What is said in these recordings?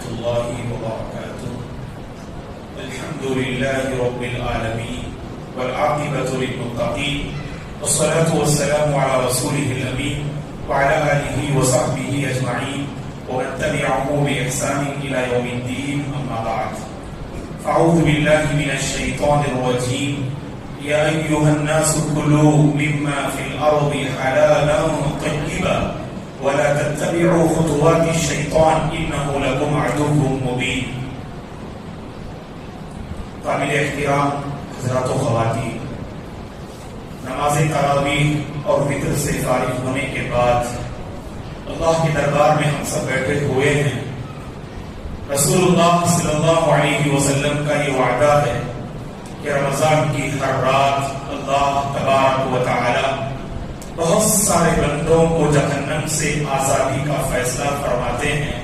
الله وبركاته. الحمد لله رب العالمين والعاقبة للمتقين والصلاة والسلام على رسوله الأمين وعلى آله وصحبه أجمعين ومن تبعه بإحسان إلى يوم الدين. أما بعد، أعوذ بالله من الشيطان الرجيم. يا أيها الناس كلوا مما في الأرض حلالا طيبا ولا تتبعوا خطوات الشيطان إنه لكم عدو مبين. قابل احترام حضرات و خواتین، نماز تراویح اور وتر سے فارغ ہونے کے بعد اللہ کے دربار میں ہم سب بیٹھے ہوئے ہیں. رسول اللہ صلی اللہ علیہ وسلم کا یہ وعدہ ہے کہ رمضان کی ہر رات اللہ تبارک و تعالی بہت سارے بندوں کو جہنم سے آزادی کا فیصلہ فرماتے ہیں.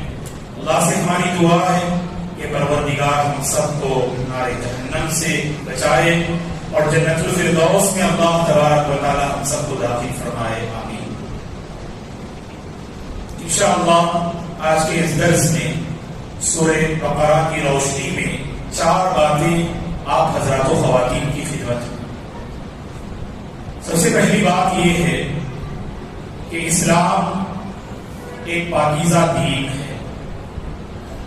اللہ سے ہماری دعا ہے کہ پروردگار ہم سب کو نار جہنم سے بچائے اور جنت الفردوس میں اللہ تبارک و تعالی ہم سب کو داخل فرمائے. آمین. انشاءاللہ آج کے اس درس میں سورہ بقرہ کی روشنی میں 4 باتیں آپ حضرات و خواتین کی خدمت میں. سب سے پہلی بات یہ ہے کہ اسلام ایک پاکیزہ دین ہے.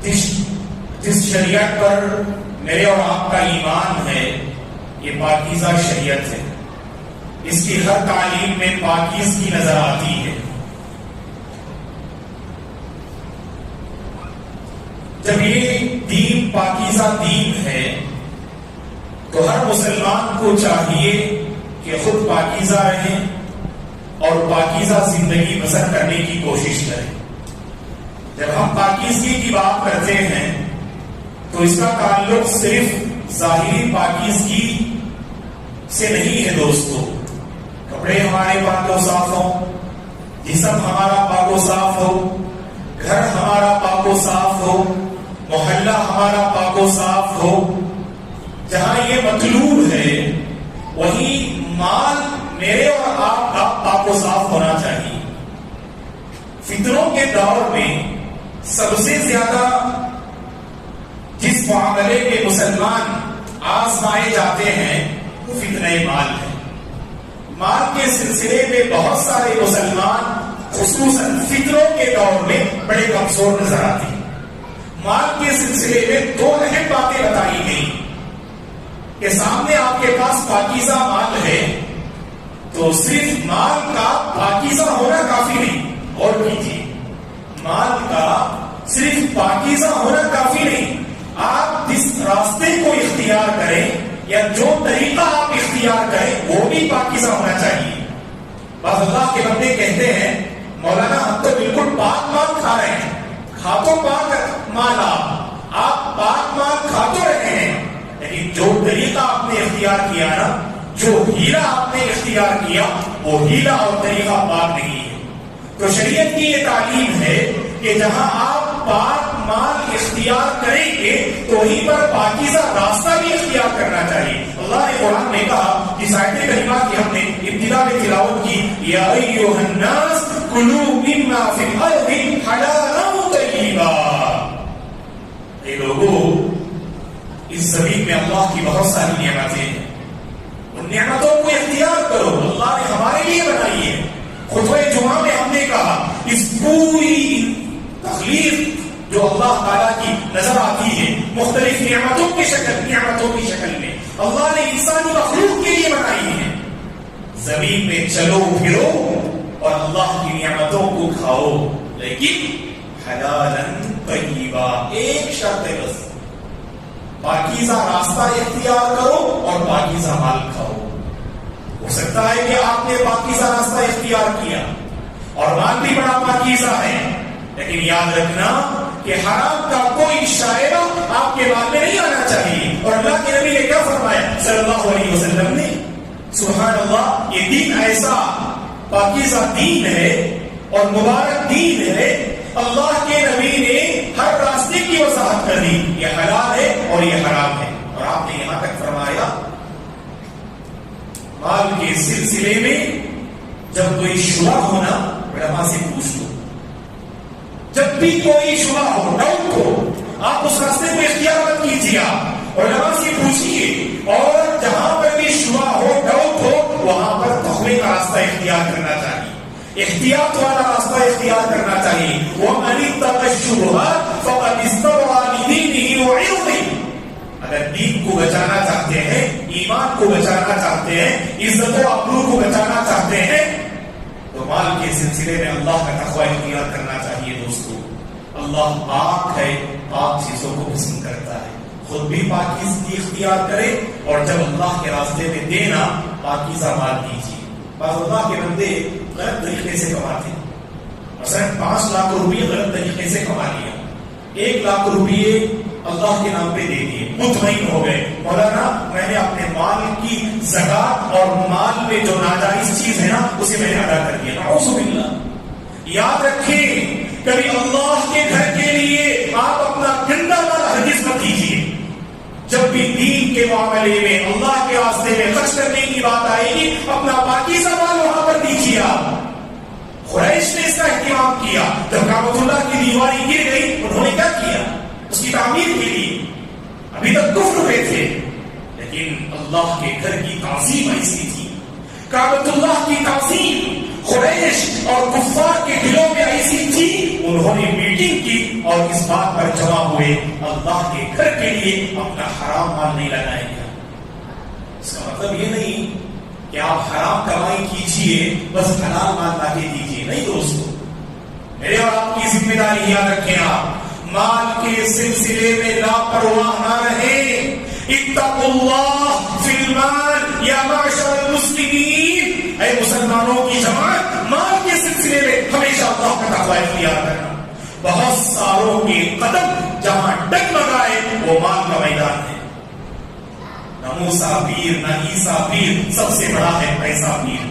جس شریعت پر میرے اور آپ کا ایمان ہے یہ پاکیزہ شریعت ہے. اس کی ہر تعلیم میں پاکیزگی نظر آتی ہے. جب یہ دین پاکیزہ دین ہے تو ہر مسلمان کو چاہیے کہ خود پاکیزہ رہیں اور پاکیزہ زندگی بسر کرنے کی کوشش کریں. جب ہم پاکیزگی کی بات کرتے ہیں تو اس کا تعلق صرف ظاہری پاکیزگی سے نہیں ہے دوستو. کپڑے ہمارے پاک و صاف ہوں، جسم ہمارا پاک و صاف ہو، گھر ہمارا پاک و صاف ہو، محلہ ہمارا پاک و صاف ہو. جہاں یہ مطلوب ہے وہی مال میرے اور آپ کا پاک و صاف ہونا چاہیے. فتنوں کے دور میں سب سے زیادہ جس معاملے کے مسلمان آزمائے جاتے ہیں وہ فتنہ مال ہے. مال کے سلسلے میں بہت سارے مسلمان خصوصاً فتنوں کے دور میں بڑے کمزور نظر آتے ہیں. مال کے سلسلے میں 2 اہم باتیں بتائی گئی کہ سامنے آپ کے پاس پاکیزہ مال ہے تو صرف مال کا پاکیزہ ہونا کافی نہیں. اور کیجیے، مال کا صرف پاکیزہ ہونا کافی نہیں. آپ جس راستے کو اختیار کریں یا جو طریقہ آپ اختیار کریں وہ بھی پاکیزہ ہونا چاہیے. بعض اللہ کے بندے کہتے ہیں مولانا ہم تو بالکل پاک مال کھا رہے ہیں. کھا تو پاک مال آپ پاک مال کھا تو رہے ہیں لیکن جو طریقہ آپ نے اختیار کیا نا، جو ہیلا آپ نے اختیار کیا وہ ہیلا اور طریقہ پاک نہیں ہے. تو شریعت کی یہ تعلیم ہے کہ جہاں آپ پاک مال اختیار کریں گے تو وہیں پر پاکیزہ راستہ بھی اختیار کرنا چاہیے. اللہ نے قرآن میں کہا کہ آیت کریمہ کی ہم نے ابتدا میں تلاوت کی، یا ایھا الناس کلوا مما فی الارض حلالا طیبا. اے لوگوں، اس زمین میں اللہ کی بہت ساری نعمتیں ہیں، ان نعمتوں کو اختیار کرو. اللہ نے ہمارے لیے بنائی ہے. خطبہ جمعہ میں ہم نے کہا اس پوری تخلیق جو اللہ تعالیٰ کی نظر آتی ہے مختلف نعمتوں کی شکل میں اللہ نے انسانی مخلوق کے لیے بنائی ہے. زمین میں چلو پھرو اور اللہ کی نعمتوں کو کھاؤ لیکن حلالا طیبا. ایک شرط ہے بس، پاکیزہ راستہ اختیار کرو اور پاکیزہ مال کھاؤ. ہو سکتا ہے کہ آپ نے پاکیزہ راستہ اختیار کیا اور مال بھی بڑا پاکیزہ ہے لیکن یاد رکھنا کہ حرام کا کوئی شائبہ آپ کے مال میں نہیں آنا چاہیے. اور اللہ کے نبی نے کیا فرمایا صلی اللہ علیہ وسلم نے؟ سبحان اللہ، یہ دین ایسا پاکیزہ دین ہے اور مبارک دین ہے. اللہ کے نبی نے ہر راستے کی وضاحت کر دی، یہ حلال ہے اور یہ حرام ہے. اور آپ نے یہاں تک فرمایا مال کے سلسلے میں جب کوئی شبہ ہونا علماء سے پوچھ لو. جب بھی کوئی شبہ ہو، ڈاؤٹ ہو، علماء سے پوچھیے، اور جہاں پر بھی شبہ ہو، ڈاؤٹ ہو، وہاں پر تقوی کا راستہ اختیار کرنا چاہیے، احتیاط والا راستہ اختیار کرنا چاہیے۔ وَمَنِ اتَّقَى الشُّبُهَاتِ فَقَدِ اسْتَبْرَأَ لِدِينِهِ وَعِرْضِهِ۔ اگر دین کو بچانا چاہتے ہیں، ایمان کو بچانا چاہتے ہیں، عزت و آبرو کو بچانا چاہتے ہیں، تو مال کے سلسلے میں اللہ کا تقوی اختیار کرنا چاہیے۔ دوستو، اللہ پاک ہے، پاک چیزوں کو پسند کرتا ہے، خود بھی پاکیزگی اختیار کرے، اور جب اللہ کے راستے میں دینا، پاکیزہ مال دیجیے۔ بعض اللہ کے بندے غلط طریقے سے کماتے ہیں، مثلا 5 لاکھ روپئے غلط طریقے سے کما لیا، 1 لاکھ روپئے اللہ کے نام پہ دے دیے، مطمئن ہو گئے، مولانا میں نے اپنے مال کی زکات اور مال میں جو ناجائز چیز ہے نا اسے میں نے ادا کر دیا۔ نعوذ باللہ۔ یاد رکھیں، کبھی اللہ کے گھر کے لیے آپ اپنا گندا مال ہرگز مت دیجیے۔ جب بھی دین کے معاملے میں اللہ کے راستے میں خرچ کرنے کی بات آئے گی، اپنا باقی سامان وہاں پر دیجیے۔ آپ قریش نے اس کا اہتمام کیا، جب کعبۃ اللہ کی دیواری گر گئی انہوں نے کیا کیا؟ اس کی تعمیر کے لیے، ابھی تک کفر میں تھے، لیکن اللہ کے گھر کی تعظیم ایسی تھی، کعبۃ اللہ کی تعظیم قریش اور کفار کے دلوں میں ایسی تھی، انہوں نے میٹنگ کی اور اس بات پر جمع ہوئے اللہ کے گھر کے لیے اپنا حرام مال نہیں لگائیں گے۔ اس کا مطلب یہ نہیں کہ آپ حرام کمائی کیجئے بس حلال مال لا کے دیجیے، نہیں دوستو، میرے اور آپ کی ذمہ داری یاد رکھیں، آپ مال کے سلسلے میں لاپرواہ نہ رہیں۔ اتقوا اللہ فی المال یا معشر المسلمین، اے مسلمانوں کی جماعت، مال کے سلسلے میں ہمیشہ اللہ کا تقوی اختیار کرنا۔ بہت ساروں کے قدم جہاں ڈگمگائے وہ مال کا میدان ہے۔ نہ موسیٰ پیر نہ عیسیٰ پیر، سب سے بڑا ہے پیسہ پیر۔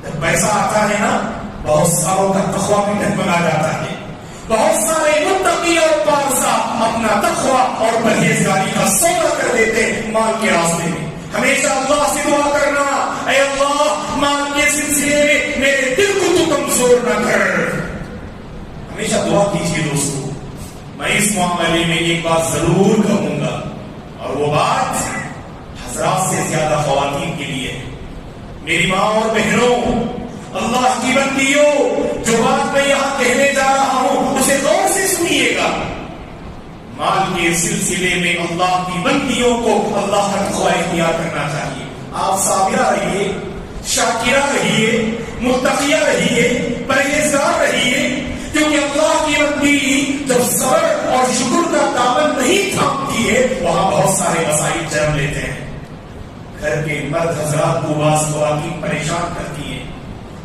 جب پیسہ آتا ہے نا، بہت ساروں کا تقوی بھی ڈگمگا جاتا ہے، بہت سارے متقی اور پارسا اپنا تقوی اور پرہیزگاری کا سودا کر دیتے مال کے راستے میں۔ ہمیشہ اللہ سے دعا کرنا، اے اللہ مال کے سلسلے میں میرے دل کو تو کمزور نہ کر۔ ہمیشہ دعا کیجیے دوستو۔ میں اس معاملے میں ایک بات ضرور کہوں گا، اور وہ بات حضرات سے زیادہ خواتین کے لیے ہے۔ میری ماں اور بہنوں، اللہ کی بندیوں، جو بات میں یہاں کہنے جا رہا ہوں اسے غور سے سنیے گا۔ مال کے سلسلے میں اللہ کی بندیوں کو اللہ کا تقوی اختیار کرنا چاہیے۔ آپ صابرہ رہیے، شاکرہ رہیے، متقیہ رہیے، پرہیزگار رہیے، کیونکہ اللہ کی بندی جب صبر اور شکر کا دامن نہیں تھامتی ہے وہاں بہت سارے مسائل جنم لیتے ہیں۔ گھر کے مرد حضرات کو بعض خواتین پریشان کرتی ہیں،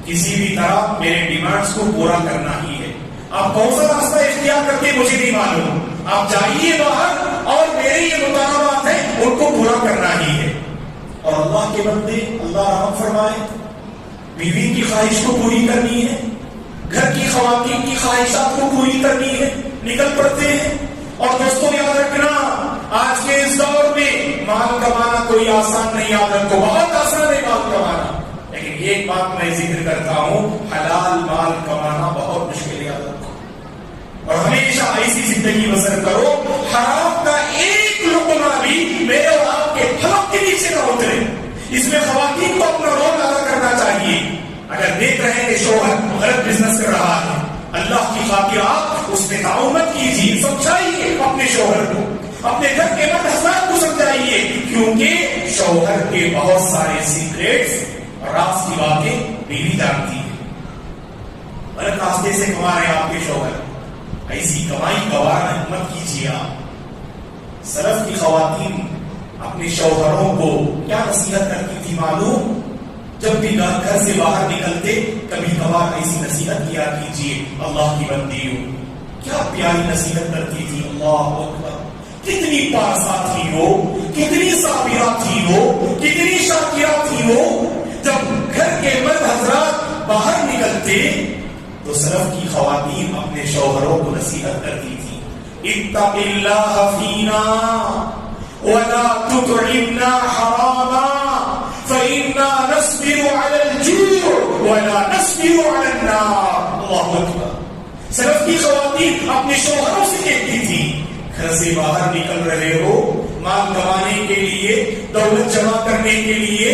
کسی بھی طرح میرے ڈیمانڈز کو پورا کرنا ہی ہے۔ آپ کون سا راستہ اختیار کرتے مجھے نہیں معلوم، آپ جائیے باہر اور میرے یہ مطالبات ہیں ان کو پورا کرنا ہی ہے۔ اور اللہ کے بندے، اللہ رحم فرمائے، بیوی کی خواہش کو پوری کرنی ہے، گھر کی خواتین کی خواہشات کو پوری کرنی ہے، نکل پڑتے ہیں۔ اور دوستوں یاد رکھنا، آج کے اس دور میں مال کمانا کوئی آسان نہیں، عادت کو بہت آسان ہے مال کمانا، لیکن ایک بات میں ذکر کرتا ہوں، حلال مال کمانا بہت مشکل ہے عادت کو۔ اور ہمیشہ ایسی زندگی بسر کرو حرام کا ایک لقمہ بھی میرے اور آپ کے حلق کے نیچے نہ اترے۔ اس میں خواتین کو اپنا رول ادا کرنا چاہیے۔ اگر دیکھ رہے ہیں کہ شوہر غلط بزنس کر رہا ہے، اللہ کی خاطر آپ اس میں تعاون مت کیجیے، سمجھائیے اپنے شوہر کو، اپنے گھر کے مرد حضرات کو سمجھائیے، کیونکہ شوہر کے بہت سارے سیکریٹس اور راز کی باتیں بیوی جانتی ہے۔ غلط راستے سے کما رہے ہیں آپ کے شوہر، ایسی کمائی گوارا مت کیجیے آپ۔ سلف کی خواتین اپنے شوہروں کو کیا نصیحت کرتی تھی معلوم؟ جب بھی گھر سے باہر نکلتے کبھی کبھار ایسی نصیحت کیا کیجیے، اللہ کی بندیوں، کیا پیاری نصیحت کرتی تھی، اللہ اکبر، کتنی پارسا تھی وہ، کتنی صابرہ تھی وہ، کتنی شاکرہ تھی وہ۔ جب گھر کے مرد حضرات باہر نکلتے تو سلف کی خواتین اپنے شوہروں کو نصیحت کرتی تھی، اتق اللہ فینا ولا تطعمنا حراما فإنا نصبر على الجوع ولا نصبر على النار۔ اللہ اکبر۔ سلف کی خواتین اپنے شوہروں سے کہتی تھی، گھر سے باہر نکل رہے ہو، مال کمانے کے لیے، دولت جمع کرنے کے لیے،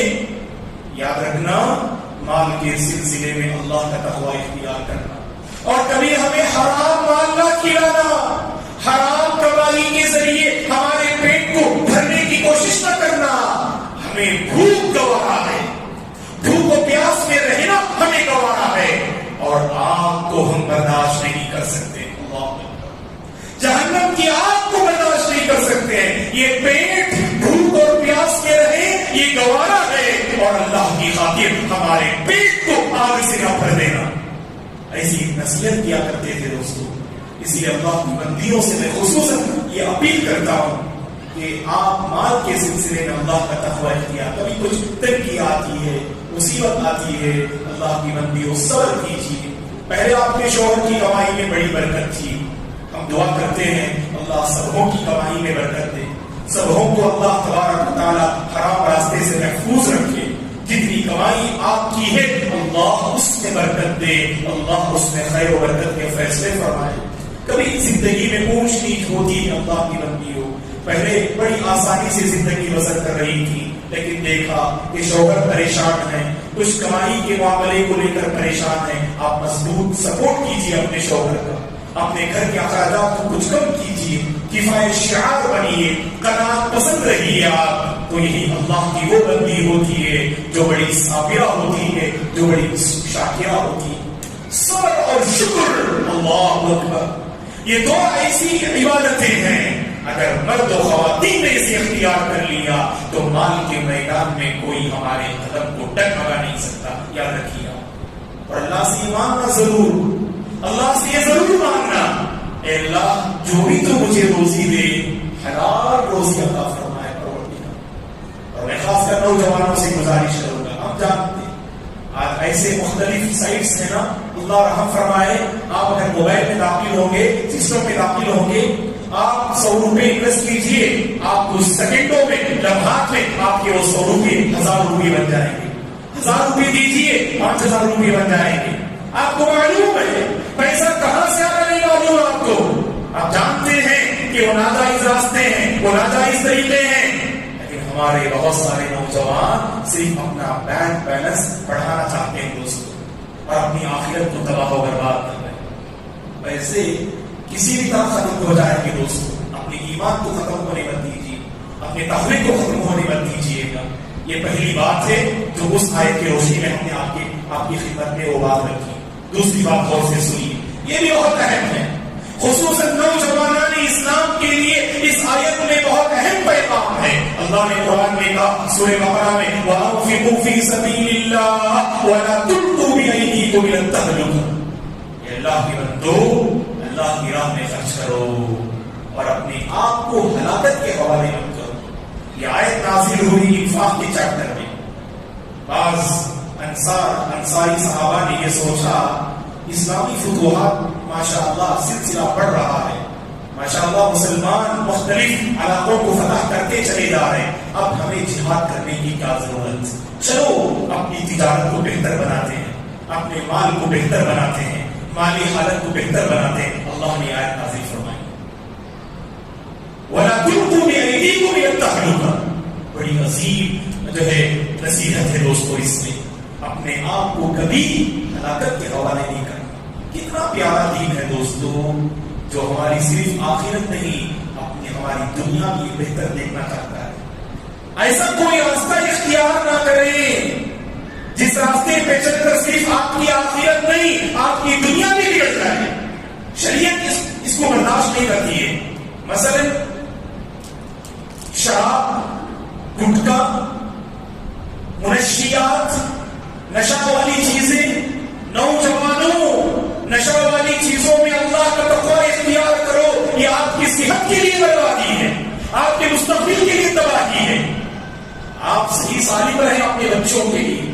یاد رکھنا مال کے سلسلے میں اللہ کا تقوی اختیار کرنا، اور کبھی ہمیں حرام مال نہ کھلانا، حرام کمائی کے ذریعے ہمارے پیٹ کو بھرنے کی کوشش نہ کرنا۔ ہمیں بھوک گوارا ہے، بھوک و پیاس میں رہنا ہمیں گوارا ہے، اور آگ کو ہم برداشت نہیں کر سکتے، جہنم کی آگ کو برداشت نہیں کر سکتے ہیں۔ یہ پیٹ بھوک اور پیاس میں رہے یہ گوارا ہے، اور اللہ کی خاطر ہمارے پیٹ کو آگ سے نہ بھر دینا۔ ایسی نصیحت کیا کرتے تھے دوستو، اس لیے اللہ کی بندیوں سے میں خصوصاً یہ اپیل کرتا ہوں کہ آپ مال کے سلسلے میں اللہ کا تقوی اختیار، کبھی کچھ تنگی آتی ہے، مصیبت آتی ہے، اللہ کی بندیوں صبر کیجیے۔ پہلے آپ کے شوہر کی کمائی میں بڑی برکت تھی، ہم دعا کرتے ہیں اللہ سبوں کی کمائی میں برکت دے، سبوں کو اللہ تبارک و تعالی حرام راستے سے محفوظ رکھے۔ جتنی کمائی آپ کی ہے اللہ اس میں برکت دے، اللہ اس میں خیر و برکت کے فیصلے فرمائے۔ کبھی زندگی میں اونچ نیچ ہوتی ہے، اللہ کی بندی ہو، پہلے بڑی آسانی سے زندگی بسر کر رہی تھی، لیکن دیکھا کہ شوہر پریشان ہیں، کچھ کمائی کے معاملے کو لے کر پریشان ہیں، آپ مضبوط سپورٹ کیجیے اپنے شوہر کا، اپنے گھر کے اخراجات کو کچھ کم کیجیے، کفایت شعار بنیے، قناعت پسند رہیے آپ، تو یہی اللہ کی وہ بندی ہوتی ہے جو بڑی صابرہ ہوتی ہے، جو بڑی شاکرہ ہوتی ہے۔ صبر اور شکر، اللہ اکبر، یہ دو ایسی عبادتیں ہیں اگر مرد و خواتین نے اسے اختیار کر لیا تو مال کے میدان میں کوئی ہمارے قدم کو ٹکرا نہیں سکتا، یاد رکھیے۔ اور اللہ سے مانگنا ضرور، اللہ سے یہ ضرور مانگنا، اے اللہ جو بھی تو مجھے روزی دے حلال روزی عطا فرمائے پروردگار۔ اور میں خاص کر نوجوانوں سے گزارش کروں گا، ہم جانتے ہیں آج ایسے مختلف سائٹس ہیں نا، اللہ رحم فرمائے، آپ اگر موبائل میں داخل ہوں گے، سسٹم میں داخل ہوں گے، آپ 100 روپے انویسٹ کیجئے، آپ کچھ سیکنڈوں میں، لمحات میں آپ کے وہ 100 روپے 1000 روپے بن جائیں گے، 1000 روپے دیجئے 5000 روپے بن جائیں گے۔ آپ کو معلوم ہے پیسہ کہاں سے آنا نہیں معلوم آپ کو، آپ جانتے ہیں کہ وہ ناجائز راستے ہیں، وہ ناجائز طریقے ہیں، لیکن ہمارے بہت سارے نوجوان صرف اپنا بینک بیلنس بڑھانا چاہتے ہیں دوستوں، اور اپنی آخرت کو تباہ و برباد کر رہے ہیں۔ پیسے کسی بھی طرح ختم ہو جائیں گے دوستوں، اپنے ایمان کو ختم ہونے مت دیجیے، اپنے تقوی کو ختم ہونے مت دیجیے گا۔ یہ پہلی بات ہے جو اس آیت کی روشنی میں ہم نے آپ کی خدمت میں وہ بات رکھی۔ دوسری بات غور سے سنیے، یہ بھی بہت اہم ہے، خصوصاً نوجوانان اسلام کے لیے اس آیت میں بہت اہم پیغام ہے۔ اللہ نے قرآن میں کہا سورہ بقرہ میں وَأَنفِقُوا فِي سَبِيلِ اللَّهِ وَلَا تُلْقُوا بِأَيْدِيكُمْ إِلَى التَّهْلُكَةِ، اے اللہ کے بندو اللہ کی راہ میں خرچ کرو اور اپنے آپ کو ہلاکت کے حوالے مت کرو۔ یہ آیت نازل ہوئی انفاق کے چیپٹر میں۔ بعض انصاری صحابہ نے یہ سوچا اسلامی فتوحات ماشاءاللہ سلسلہ بڑھ رہا ہے، ماشاءاللہ مسلمان مختلف علاقوں کو فتح کرتے چلے جا رہے ہیں، اب ہمیں جہاد کرنے کی کیا ضرورت، چلو اپنی تجارت کو بہتر بناتے ہیں، اپنے مال کو بہتر بناتے ہیں، مالی حالت کو بہتر بناتے ہیں۔ اللہ نے آیت نازل فرمائی وَلَا تُلْقُوا بِأَيْدِيكُمْ إِلَى التَّهْلُكَةِ، بڑی عظیم جو ہے نصیحت ہے دوستو، اس میں اپنے آپ کو کبھی ہلاکت کے حوالے نہیں کرنا۔ کتنا پیارا دین ہے دوستو جو ہماری صرف آخرت نہیں اپنی ہماری دنیا کی بہتر دیکھنا چاہتا ہے۔ ایسا کوئی راستہ اختیار نہ کریں جس راستے پہ چل کر صرف آپ کی آخرت نہیں آپ کی دنیا بھی بگڑ جائے۔ شریعت اس کو برداشت نہیں کرتی ہے۔ مثلا شراب، گٹکا، منشیات، نشہ والی چیزیں، نوجوانوں نشہ والی چیزوں میں اللہ کا تقوی اختیار کرو، یہ آپ کی صحت کے لیے بربادی ہے، آپ کے مستقبل کے لیے تباہی ہے۔ آپ صحیح سالم رہیں اپنے بچوں کے لیے،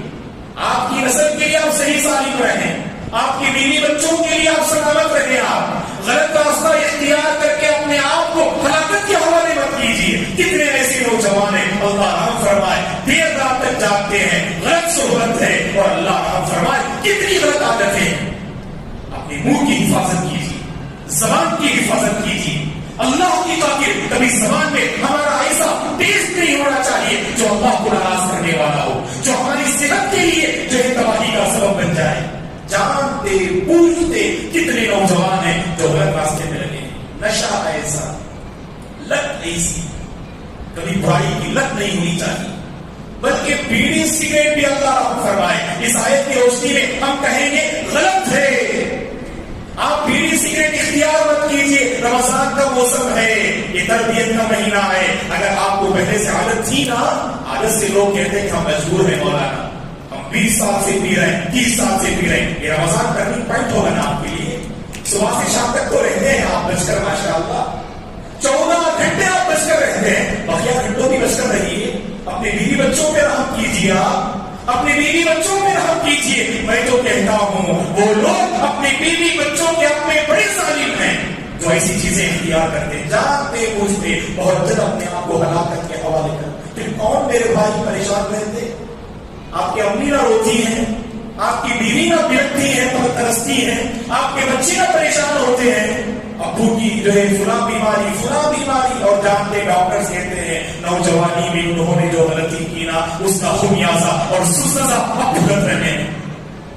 آپ کی نسل کے لیے آپ صحیح سالم رہیں، آپ کی بیوی بچوں کے لیے آپ سلامت رہیں۔ آپ غلط راستہ اختیار کر کے اپنے آپ کو ہلاکت کے حوالے مت کیجیے۔ کتنے ایسے نوجوان ہیں اللہ رحم فرمائے دیر رات تک جاگتے ہیں، غلط صحبت ہے، اور اللہ رحم فرمائے کتنی غلط عادتیں ہیں۔ اپنے منہ کی حفاظت کیجیے، زبان کی حفاظت کیجیے، اللہ کی خاطر کبھی زبان میں ہمارا ایسا نہیں ہونا چاہیے جو اللہ کو ناراض کرنے والا ہو، جو ہماری صحت کے لیے جو ہے تباہی کا سبب بن جائے. جانتے بوجھتے کتنے نوجوان ہیں جو غلط راستے میں لگے ہیں. نشہ ایسا، لت ایسی، کبھی برائی کی لت نہیں ہونی چاہیے، بلکہ بیڑی سگریٹ بھی اللہ رحم فرمائے اس آیت کی روشنی میں ہم کہیں گے غلط ہے. آپ بیڑی سگریٹ اختیار مت کیجیے، رمضان کا موسم ہے، یہ تربیت کا مہینہ ہے. اگر آپ کو پہلے سے عادت تھی نا، عادت سے لوگ کہتے ہیں کہ ہم مجبور ہیں مولانا، ہم 20 سال سے پی رہے ہیں، 30 سال سے پی رہے ہیں. یہ رمضان ٹرننگ پوائنٹ ہوگا نا آپ کے لیے. صبح سے شام تک تو رہتے ہیں آپ بچ کر، ماشاء اللہ 14 گھنٹے آپ بچ کر رہتے ہیں، بقیہ گھنٹوں بھی بچ کر رہیے. اپنے بیوی بچوں پہ رحم کیجیے، آپ اپنے بیوی بچوں پہ رحم کیجیے. میں تو کہتا ہوں وہ لوگ اپنے بیوی بچوں کے حق میں بڑے ظالم ہیں جو ایسی چیزیں اختیار کرتے ہیں، جانتے بوجھتے بہت جلد اپنے آپ کو ہلاکت کے حوالے کر. پھر کون میرے بھائی پریشان رہتے؟ آپ کی امی نہ روتی ہیں، آپ کی بیوی نہ بلکتی ہے، ترستی ہے، آپ کے بچے نہ پریشان ہوتے ہیں، ابو کی جو ہے فلاں بیماری، اور جانتے ڈاکٹرز کہتے ہیں نوجوانی میں انہوں نے جو غلطی کی نا اس کا خمیازہ اور سزا اب بھگت رہے ہیں.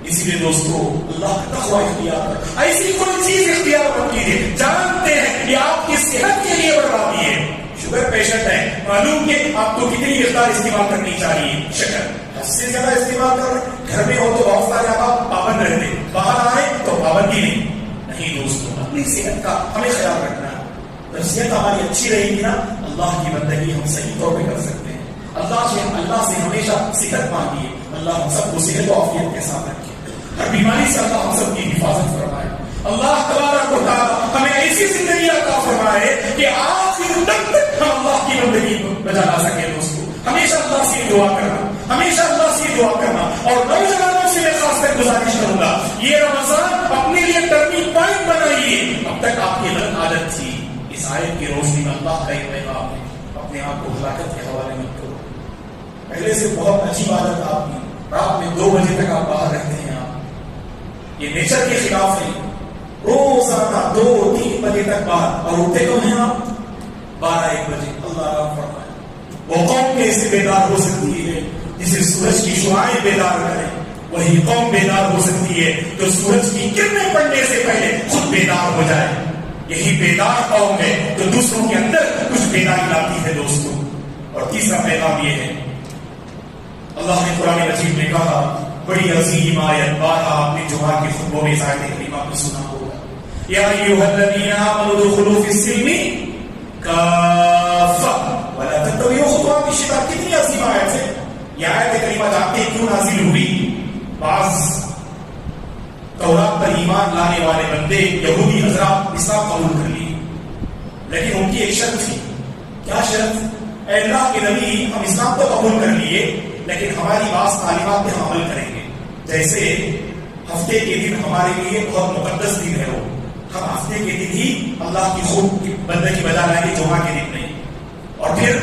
اسی لیے دوستو اللہ کا تقوی اختیار کر، ایسی کوئی چیز اختیار مت کیجیے جانتے ہیں کہ آپ کی صحت کے لیے بربادی ہے. شوگر پیشنٹ ہے، معلوم کہ آپ کو کتنی مقدار استعمال کرنی چاہیے، شکر حد سے زیادہ استعمال کر رہے. گھر میں ہو تو بہت سارے آپ پابند رہتے، باہر آئے تو پابندی نہیں دوستو. اپنی صحت کا ہمیں خیال رکھنا ہے. جب صحت ہماری اچھی رہے گی نا، اللہ کی بندگی ہم صحیح طور پہ کر سکتے ہیں. اللہ سے ہمیشہ صحت مانگیے، اللہ ہم سب کو صحت و عافیت کے ساتھ رکھے. ہر بیماری سے اللہ ہم سب کی حفاظت فرمائے. اللہ تبارک و تعالی ہمیں ایسی زندگی عطا فرمائے کہ آخر تک ہم اللہ کی بندگی بجا لا سکیں. دوستو ہمیشہ اللہ سے دعا کرنا، ہمیشہ اللہ سے دعا کرنا. اور نوجوانوں سے میں خاص کر گزارش کروں گا، یہ رمضان اپنے لیے ٹرننگ پوائنٹ بنائیے. اب تک آپ کی غلط عادت تھی، اس آیت کی روشنی میں اللہ کا ایک پیغام ہے، اپنے آپ کو ہلاکت کے حوالے مت کرو. پہلے سے بہت اچھی عادت آپ کی، رات میں 2 بجے تک آپ باہر رہتے ہیں، آپ یہ نیچر کے خلاف ہے. روزانہ 2-3 بجے تک باہر، اور اٹھتے کب ہیں آپ؟ 12-1 بجے. اللہ رحم فرمائے. وہ قوم کیسے بیدار ہو سکتی ہے جسے سورج کی شعاعیں بیدار کریں؟ وہی قوم بیدار ہو سکتی ہے جو سورج کی کرنیں پڑنے سے پہلے خود بیدار ہو جائے. یہی بیدار قوم ہے جو دوسروں کے اندر کچھ بیداری لاتی ہے دوستوں. اور تیسرا پیغام یہ ہے، اللہ نے قرآن مجید میں کہا، بڑی عظیم آیت، بارہ آپ نے جمعہ کے خطبوں میں اس آیت کریمہ کو سنا ہوگا، یا ایھا الذین آمنوا ادخلوا فی السلم کافہ ولا تتبعوا خطوات الشیطان. کتنی عظیم آیت ہے. یہ آیت کریمہ جانتے کیوں نازل ہوئی؟ بعض تورات پر ایمان لانے والے بندے یہودی حضرات اسلام قبول کر لیے، لیکن ان کی ایک شرط تھی. کیا شرط؟ اے اللہ کے نبی، ہم اسلام تو قبول کر لیے لیکن ہماری بعض تعلیمات پہ ہم عمل کریں گے. جیسے ہفتے کے دن ہمارے لیے بہت مقدس دن ہے، وہ ہم ہفتے کے دن ہی اللہ کی خوب بندگی بجا لائیں گے، جمعہ کے دن نہیں. اور پھر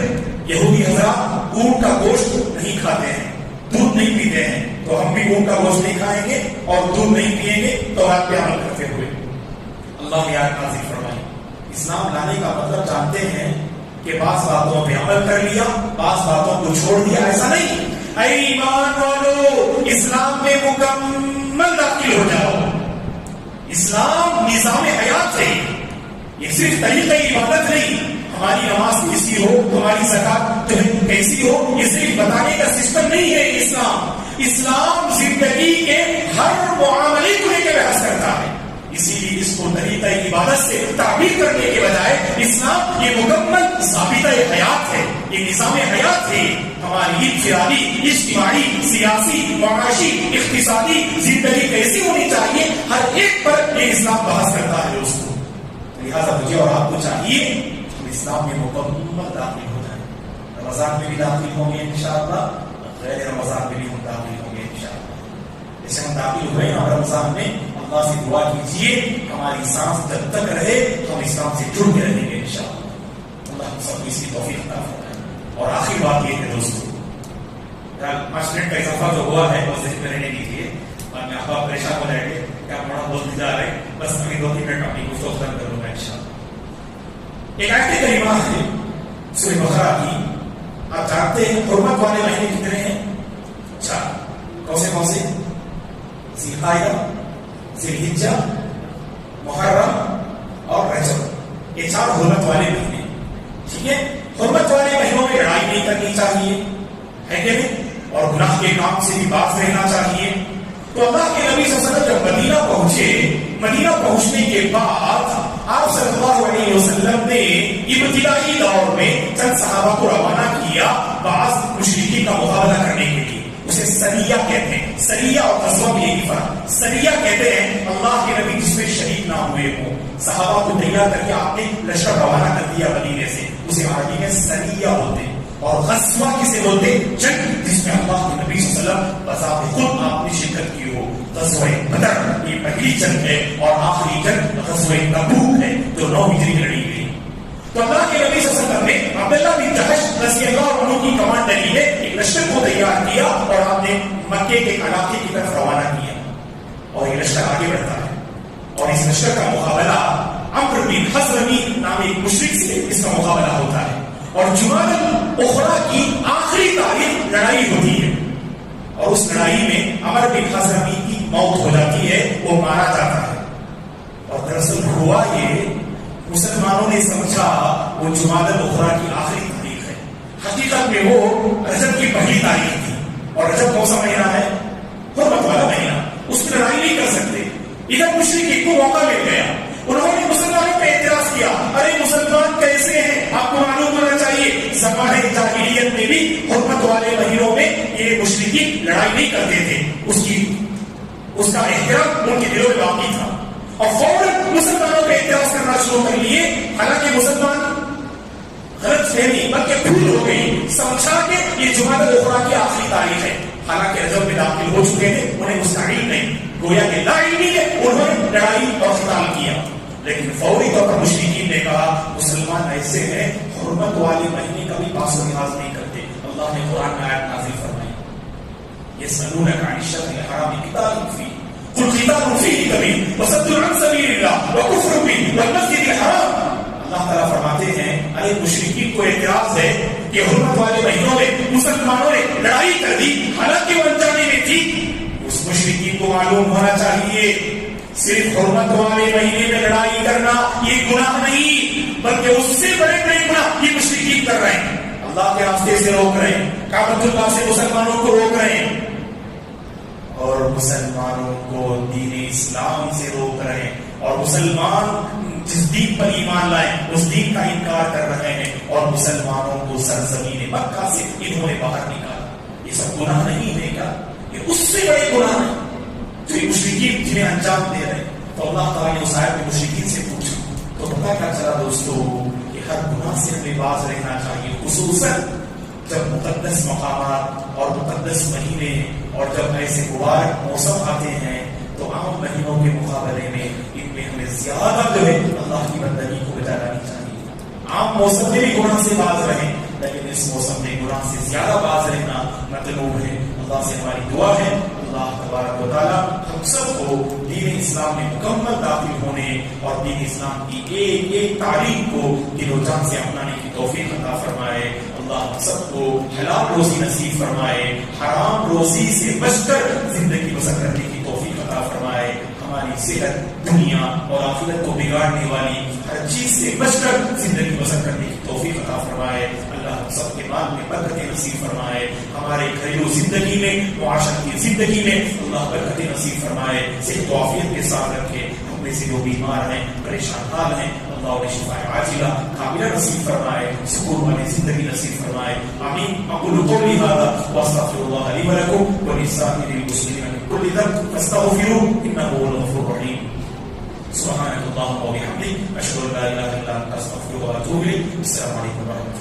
یہودی حضرات اونٹ کا گوشت نہیں کھاتے ہیں، دودھ نہیں پیتے ہیں، تو ہم بھی اونٹ کا گوشت نہیں کھائیں گے اور دودھ نہیں پیئیں گے. تو رات پہ عمل کرتے ہوئے اللہ نے آیت نازل فرمائی. اسلام لانے کا مطلب جانتے ہیں کہ بعض باتوں پہ عمل کر لیا، بعض باتوں کو چھوڑ دیا، ایسا نہیں. اے ایمان والو، اسلام میں مکمل داخل ہو جاؤ. اسلام نظام حیات ہے، یہ صرف طریقہ عبادت نہیں. ہماری نماز کیسی ہو، ہماری زکات کیسی ہو، یہ صرف بتانے کا سسٹم نہیں ہے. اسلام زندگی کے ہر معاملے کو لے کے بحث کرتا ہے. اسی لیے اس کو طریقہ عبادت سے تعبیر کرنے کے بجائے اسلام یہ مکمل ضابطہ حیات ہے، یہ نظام حیات ہے. ہماری انفرادی، اجتماعی، سیاسی، معاشی، اقتصادی زندگی کیسی ہونی چاہیے، ہر ایک پر یہ اسلام بحث کرتا ہے دوستوں. لہٰذا مجھے اور آپ کو چاہیے اسلام میں مکمل داخل ہو جائے. رمضان میں بھی داخل ہوں گے انشاءاللہ، غیر رمضان میں بھی ہم داخل ہوں گے انشاءاللہ. جیسے ہم داخل ہوئے نا رمضان میں، اللہ سے دعا کیجیے ہماری سانس جب تک رہے ہم اسلام سے جڑ کے رہیں گے انشاءاللہ. اللہ ہم سب کو اس کی توفیق عطا فرمائے. اور آخری بات یہ ہے دوستوں، 5 منٹ کا اضافہ جو ہوا ہے وہ ذہن میں رہنے دیجیے، اور میں آپ پریشان ہو جائیں گے کہ آپ بڑا بولتے جا رہے ہیں. بس ابھی 2-3 منٹ اپنی گفتگو ختم کروں گا انشاءاللہ. ایک آیت کریمہ ہے سورہ بقرہ کی، آپ جانتے ہیں حرمت والے مہینے کتنے ہیں؟ 4. کون سے؟ ذی القعدہ، ذی الحجہ، محرم اور رجب. یہ 4 حرمت والے مہینے. ٹھیک ہے، حرمت والے مہینوں میں لڑائی نہیں کرنی چاہیے، ہے کہ نہیں؟ اور گناہ کے کام سے بھی باز رہنا چاہیے. تو اللہ کے نبی صلی اللہ علیہ وسلم جب مدینہ پہنچے، مدینہ پہنچنے کے بعد آپ صلی اللہ علیہ وسلم نے ابتدائی دور میں چند صحابہ کو روانہ کیا بعض مشرکین کا مقابلہ کرنے کے لیے. اسے سریہ کہتے ہیں. سریہ اور غزوہ میں یہی فرق. سریہ کہتے ہیں اللہ کے نبی جس میں شہید نہ ہوئے ہوں، صحابہ کو تیار کر کے آپ نے لشکر روانہ کر دیا مدینے سے، اسے عربی میں سریہ ہوتے ہیں. اور غزوہ کسے بولتے؟ جنگ جس میں اللہ کے نبی صلی اللہ علیہ وسلم بذات خود آپ نے شرکت کی ہو. غزوہ بدر یہ پہلی جنگ ہے، اور آخری جنگ غزوہ تبوک ہے جو 9 ہجری میں لڑی گئی. تو اللہ کے نبی صلی اللہ علیہ وسلم نے عبداللہ بن جحش رضی اللہ عنہ کی کمانڈری میں ایک لشکر کو تیار کیا اور آپ نے مکے کے علاقے کی طرف روانہ کیا. اور یہ لشکر آگے بڑھتا ہے، اور اس لشکر کا مقابلہ عمرو بن حضرمی نام ایک مشرک سے اس کا مقابلہ ہوتا ہے. اور جمادی الاخری کی آخری تاریخ لڑائی ہوتی ہے، اور اس لڑائی میں عمرو بن حضرمی کی موت ہو جاتی ہے، وہ مارا جاتا ہے. اور دراصل ہوا یہ، مسلمانوں نے سمجھا وہ جمادی الاخری کی آخری تاریخ ہے، حقیقت میں وہ رجب کی پہلی تاریخ تھی. اور رجب کون سا مہینہ ہے؟ حرمت والا مہینہ. اس کی لڑائی نہیں کر سکتے. ادھر مشرکین کو موقع مل گیا، انہوں نے مسلمانوں پہ اعتراض کیا، ارے مسلمان کیسے ہیں؟ آپ کو معلوم ہونا چاہیے زمانہ جاہلیت میں بھی حرمت والے مہینوں میں یہ مشرکین لڑائی نہیں کرتے تھے. اس کا احترام ان کے دلوں میں باقی تھا، اور فوراً مسلمانوں پہ اعتراض کرنا شروع کر لیے. حالانکہ مسلمان غلط فہمی بلکہ بھول ہو گئی، سمجھا کہ یہ جمادی الاخری کی آخری تاریخ ہے. حالانکہ رجب میں داخل ہو چکے تھے، انہیں مستعجل نہیں، گویا کہ لا علمی ہے، انہوں نے لڑائی اور قتال کیا. لیکن فوری طور پر مشرکین نے کہا مسلمان ایسے ہیں حرمت والے مہینے کا بھی پاس و لحاظ نہیں کرتے. اللہ نے قرآن میں آیت نازل فرمائی، یسألونک عن الشهر الحرام قتال فیہ قل قتال فیہ کبیر وصد عن سبیل اللہ وکفر بہ والمسجد الحرام. اللہ تعالیٰ فرماتے ہیں ارے مشرکین کو اعتراض ہے کہ حرمت والے مہینوں میں مسلمانوں نے لڑائی کر دی، حالانکہ وہ انجانے میں تھی. اس مشرکین کو معلوم ہونا چاہیے صرف حرمت والے مہینے میں لڑائی کرنا یہ گناہ نہیں، بلکہ اس سے بڑے بڑے گناہ یہ مشرکین کر رہے ہیں. اللہ کے راستے سے روک رہے ہیں، کعبۃ اللہ سے مسلمانوں کو روک رہے ہیں، اور مسلمانوں کو دین اسلام سے روک رہے ہیں. اور مسلمان جس دین پر ایمان لائے اس دین کا انکار کر رہے ہیں، اور مسلمانوں کو سرزمین مکہ سے انہوں نے باہر نکالا. یہ سب گناہ نہیں ہے کیا؟ یہ اس سے بڑے گناہ ہیں جو مشرکین جنہیں انجام دے رہے ہیں. تو اللہ تعالیٰ نے اس آیت میں مشرکین سے پوچھا تو پتہ کیا چلا دوستو کہ ہر گناہ سے ہمیں باز رہنا چاہیے، خصوصاً جب مقدس مقامات اور مقدس مہینے اور جب ایسے مبارک موسم آتے ہیں تو عام مہینوں کے مقابلے میں ان میں ہمیں زیادہ جو ہے اللہ کی بندگی کو بجا لانی چاہیے. عام موسم میں بھی گناہ سے باز رہیں، لیکن اس موسم میں گناہ سے زیادہ باز رہنا مطلوب ہے. اللہ سے ہماری دعا ہے اللہ تبارک و تعالیٰ ہم سب کو دین اسلام میں مکمل داخل ہونے اور دین اسلام کی ایک ایک تعلیم کو دل و جان سے اپنانے کی توفیق عطا فرمائے. اللہ ہم سب کو حلال روزی نصیب فرمائے، حرام روزی سے بچ کر زندگی بسر کرنے کی توفیق عطا فرمائے. ہماری صحت دنیا اور آخرت کو بگاڑنے والی ہر چیز سے بچ کر زندگی بسر کرنے کی توفیق عطا فرمائے. اللہ ہم سب کے مال میں برکت نصیب فرمائے، ہمارے گھریلو زندگی میں معاشرت کی زندگی میں اللہ برکت نصیب فرمائے. صحت و عافیت کے ساتھ رکھے. ہم میں سے جو بیمار ہیں پریشان حال ہیں اللہ انہیں شفاء عاجلہ کاملہ نصیب فرمائے، سکون والی زندگی نصیب فرمائے. آمین. اقول قولی هذا واستغفر الله لي ولكم ولسائر المسلمين من كل ذنب فاستغفروه انه هو الغفور الرحيم. سبحانك اللهم وبحمدك اشهد ان لا اله الا انت استغفرك واتوب اليك. السلام عليكم ورحمة الله.